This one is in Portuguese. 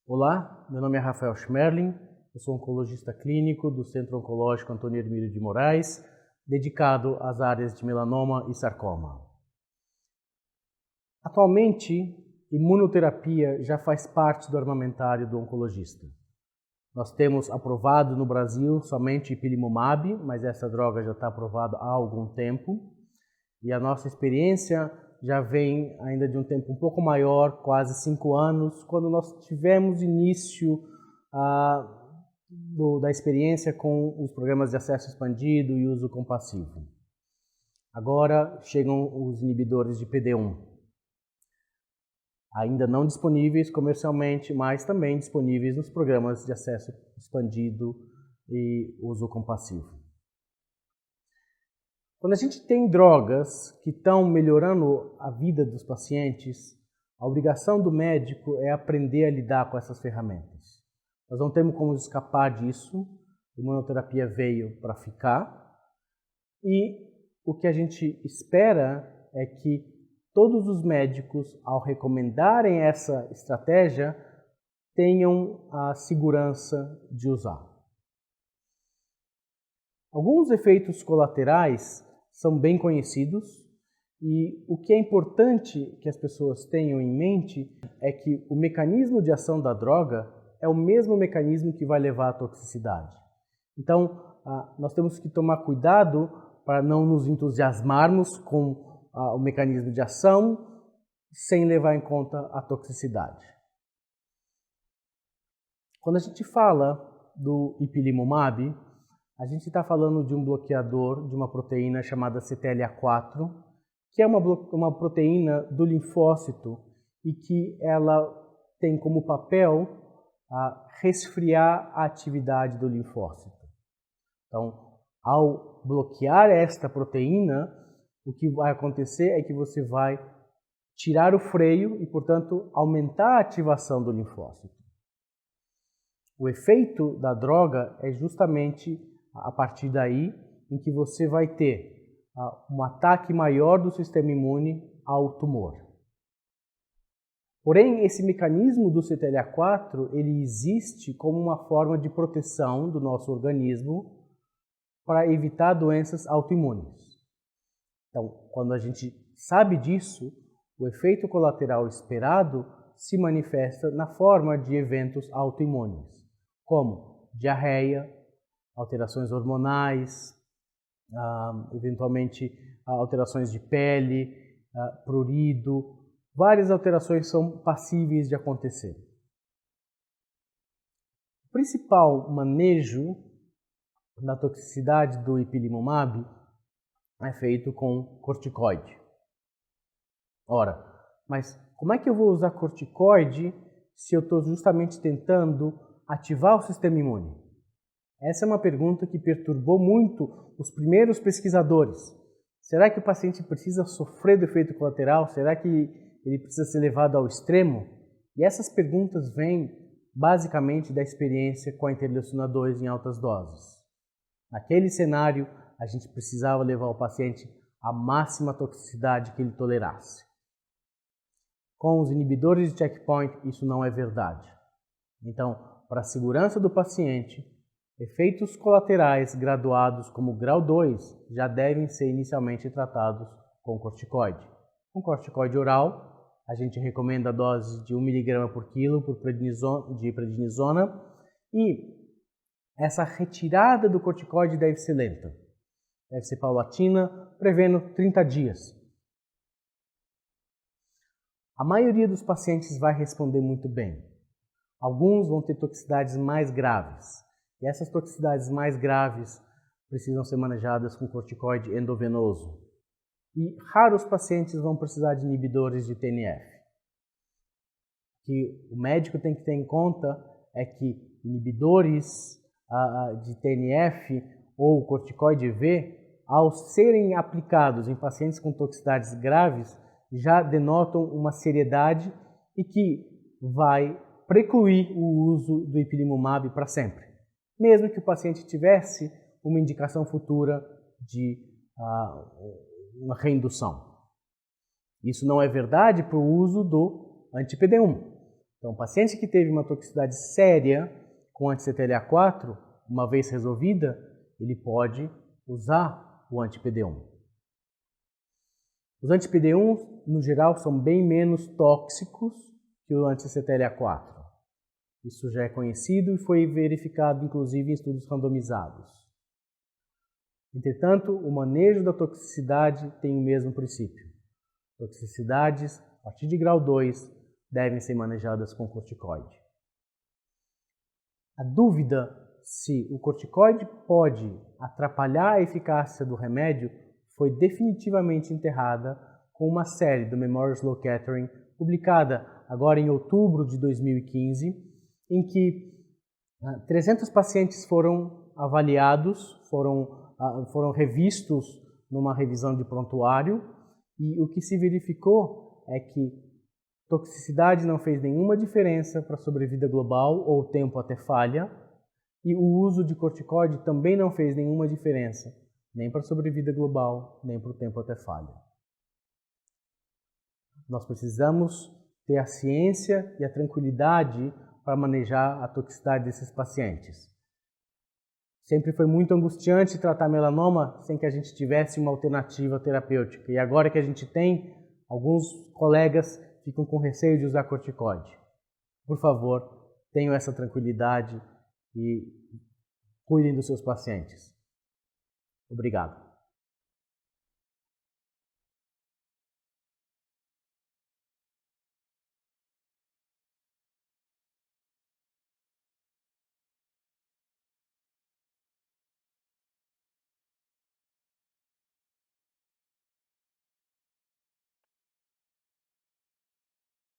Olá, meu nome é Rafael Schmerling, eu sou oncologista clínico do Centro Oncológico Antônio Hermílio de Moraes, dedicado às áreas de melanoma e sarcoma. Atualmente, imunoterapia já faz parte do armamentário do oncologista. Nós temos aprovado no Brasil somente ipilimumab, mas essa droga já está aprovada há algum tempo, e a nossa experiência já vem ainda de um tempo um pouco maior, quase 5 anos, quando nós tivemos início da experiência com os programas de acesso expandido e uso compassivo. Agora chegam os inibidores de PD-1, ainda não disponíveis comercialmente, mas também disponíveis nos programas de acesso expandido e uso compassivo. Quando a gente tem drogas que estão melhorando a vida dos pacientes, a obrigação do médico é aprender a lidar com essas ferramentas. Nós não temos como escapar disso, a imunoterapia veio para ficar, e o que a gente espera é que todos os médicos, ao recomendarem essa estratégia, tenham a segurança de usar. Alguns efeitos colaterais são bem conhecidos e o que é importante que as pessoas tenham em mente é que o mecanismo de ação da droga é o mesmo mecanismo que vai levar à toxicidade. Então, nós temos que tomar cuidado para não nos entusiasmarmos com o mecanismo de ação sem levar em conta a toxicidade. Quando a gente fala do ipilimumab, a gente está falando de um bloqueador de uma proteína chamada CTLA4, que é uma proteína do linfócito e que ela tem como papel resfriar a atividade do linfócito. Então, ao bloquear esta proteína, o que vai acontecer é que você vai tirar o freio e, portanto, aumentar a ativação do linfócito. O efeito da droga é justamente a partir daí em que você vai ter um ataque maior do sistema imune ao tumor. Porém, esse mecanismo do CTLA4, ele existe como uma forma de proteção do nosso organismo para evitar doenças autoimunes. Então, quando a gente sabe disso, o efeito colateral esperado se manifesta na forma de eventos autoimunes, como diarreia, alterações hormonais, eventualmente alterações de pele, prurido, várias alterações são passíveis de acontecer. O principal manejo da toxicidade do ipilimumab é feito com corticoide. Ora, mas como é que eu vou usar corticoide se eu estou justamente tentando ativar o sistema imune? Essa é uma pergunta que perturbou muito os primeiros pesquisadores. Será que o paciente precisa sofrer do efeito colateral? Será que ele precisa ser levado ao extremo? E essas perguntas vêm basicamente da experiência com a interleucina 2 em altas doses. Naquele cenário, a gente precisava levar o paciente à máxima toxicidade que ele tolerasse. Com os inibidores de checkpoint, isso não é verdade. Então, para a segurança do paciente, efeitos colaterais graduados como grau 2 já devem ser inicialmente tratados com corticoide. Com corticoide oral, a gente recomenda a dose de 1 mg por quilo de prednisona e essa retirada do corticoide deve ser lenta, deve ser paulatina, prevendo 30 dias. A maioria dos pacientes vai responder muito bem. Alguns vão ter toxicidades mais graves. E essas toxicidades mais graves precisam ser manejadas com corticoide endovenoso. E raros pacientes vão precisar de inibidores de TNF. O que o médico tem que ter em conta é que inibidores de TNF ou corticoide V, ao serem aplicados em pacientes com toxicidades graves, já denotam uma seriedade e que vai precluir o uso do ipilimumab para sempre, mesmo que o paciente tivesse uma indicação futura de uma reindução. Isso não é verdade para o uso do anti-PD1. Então, o paciente que teve uma toxicidade séria com anti-CTLA-4, uma vez resolvida, ele pode usar o anti-PD1. Os anti-PD1, no geral, são bem menos tóxicos que o anti-CTLA-4. Isso já é conhecido e foi verificado, inclusive, em estudos randomizados. Entretanto, o manejo da toxicidade tem o mesmo princípio. Toxicidades, a partir de grau 2, devem ser manejadas com corticoide. A dúvida se o corticoide pode atrapalhar a eficácia do remédio foi definitivamente enterrada com uma série do Memorial Sloan Kettering, publicada agora em outubro de 2015, em que 300 pacientes foram avaliados, foram revistos numa revisão de prontuário, e o que se verificou é que toxicidade não fez nenhuma diferença para a sobrevida global ou tempo até falha, e o uso de corticoide também não fez nenhuma diferença, nem para a sobrevida global, nem para o tempo até falha. Nós precisamos ter a ciência e a tranquilidade para manejar a toxicidade desses pacientes. Sempre foi muito angustiante tratar melanoma sem que a gente tivesse uma alternativa terapêutica. E agora que a gente tem, alguns colegas ficam com receio de usar corticoide. Por favor, tenham essa tranquilidade e cuidem dos seus pacientes. Obrigado.